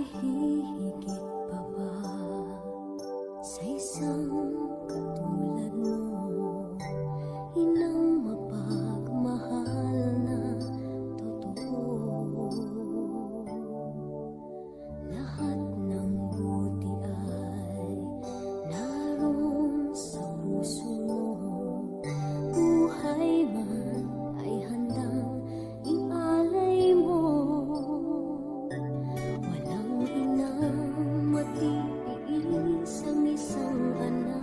hihigit pa ba sa isang katulad mo? Inang mapagmahal na totoo. Lahat ng buti ay naroon sa puso mo. Buhay man ay handang ialay mo. Walang inang matiis ang isang anak.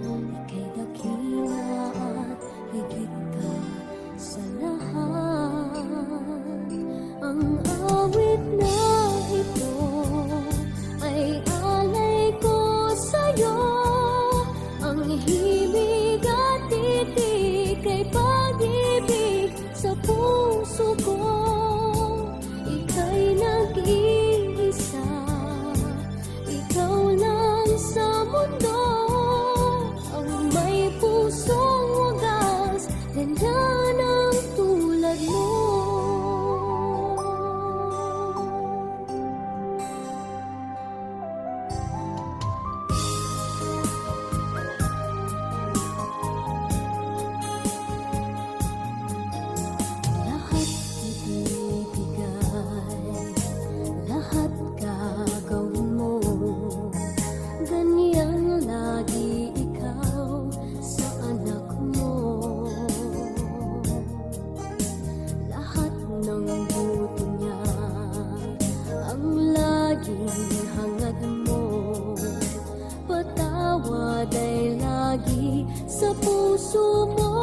Ika'y dakila at higit ka sa lahat. Ang awit na ito ay alay ko sa'yo. Ang himig at titik ay pag-ibig sa puso ko. Ika'y nag-iisa, ikaw lang sa mundo. Ang may pusong wagas, ganyan ang tulad mo. Lahat ibibigay, lahat gagawin mo. Ganyan lagi ikaw sa anak mo. Lahat ng buto niya ang laging hangad mo. Patawad ay lagi sa puso mo.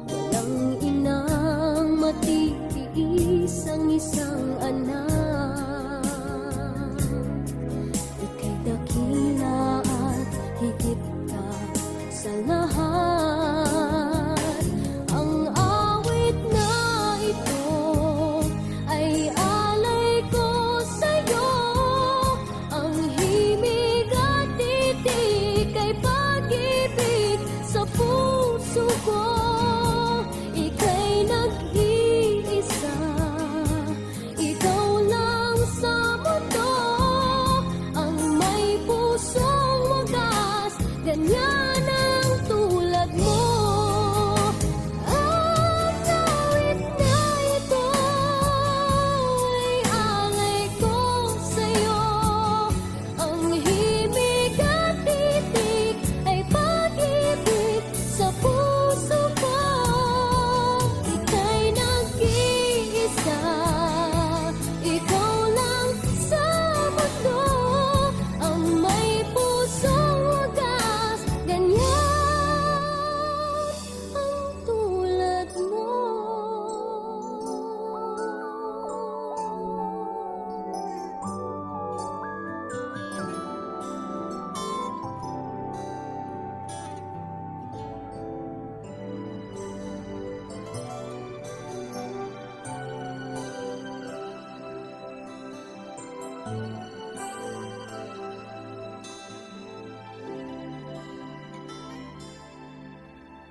Walang inang matitiis ang isang anak. Ika'y dakila at higit ka sa lahat. Ang awit na ito ay alay ko sa'yo. Ang himig at titik ay pag-ibig sa puso ko. Ika'y nag-iisa, ikaw lang sa mundo. Ang may pusong wagas, ganyan ang tulad mo. Ang awit na ito ay alay ko sa'yo. Ang himig at titik ay pag-ibig sa puso ko. Ika'y nag-iisa, ikaw lang sa mundo. Ang may pusong wagas, ganyan ang tulad mo.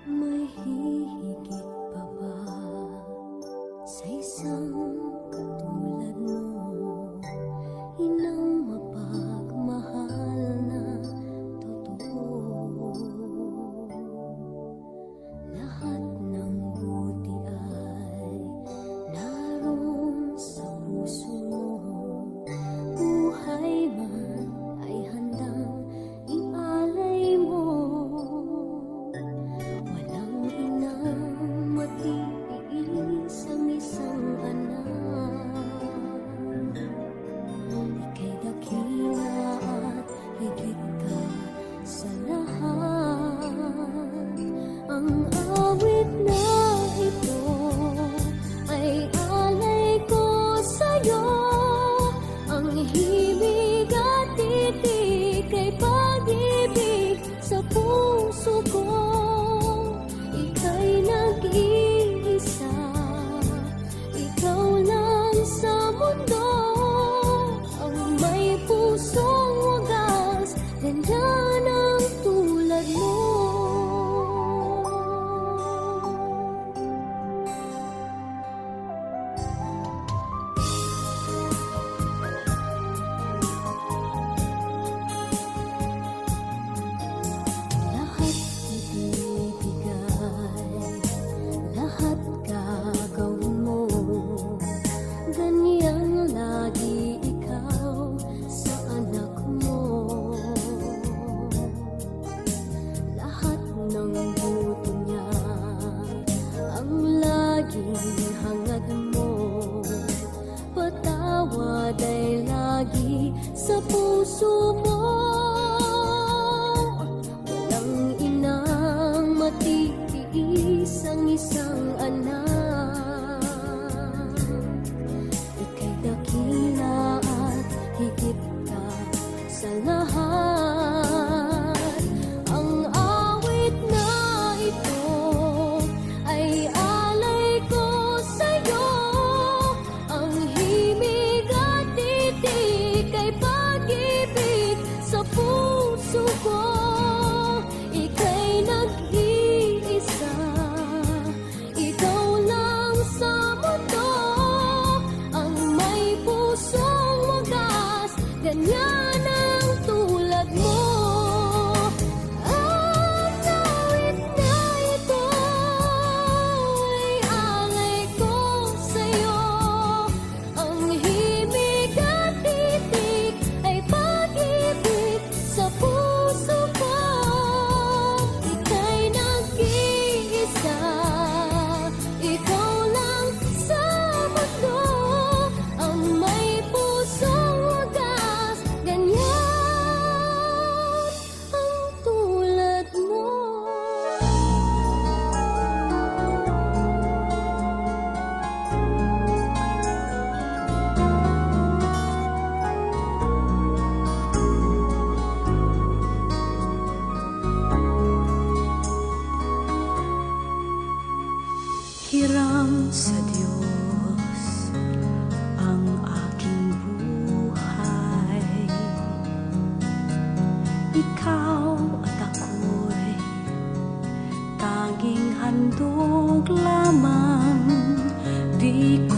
May hihigit pa ba sa isang katulad mo? Inang mapagmahal na totoo. Lahat ng buti ay naroon sa puso mo. Buhay man ay handang ialay mo. Walang inang matiis ang isang anak. di ko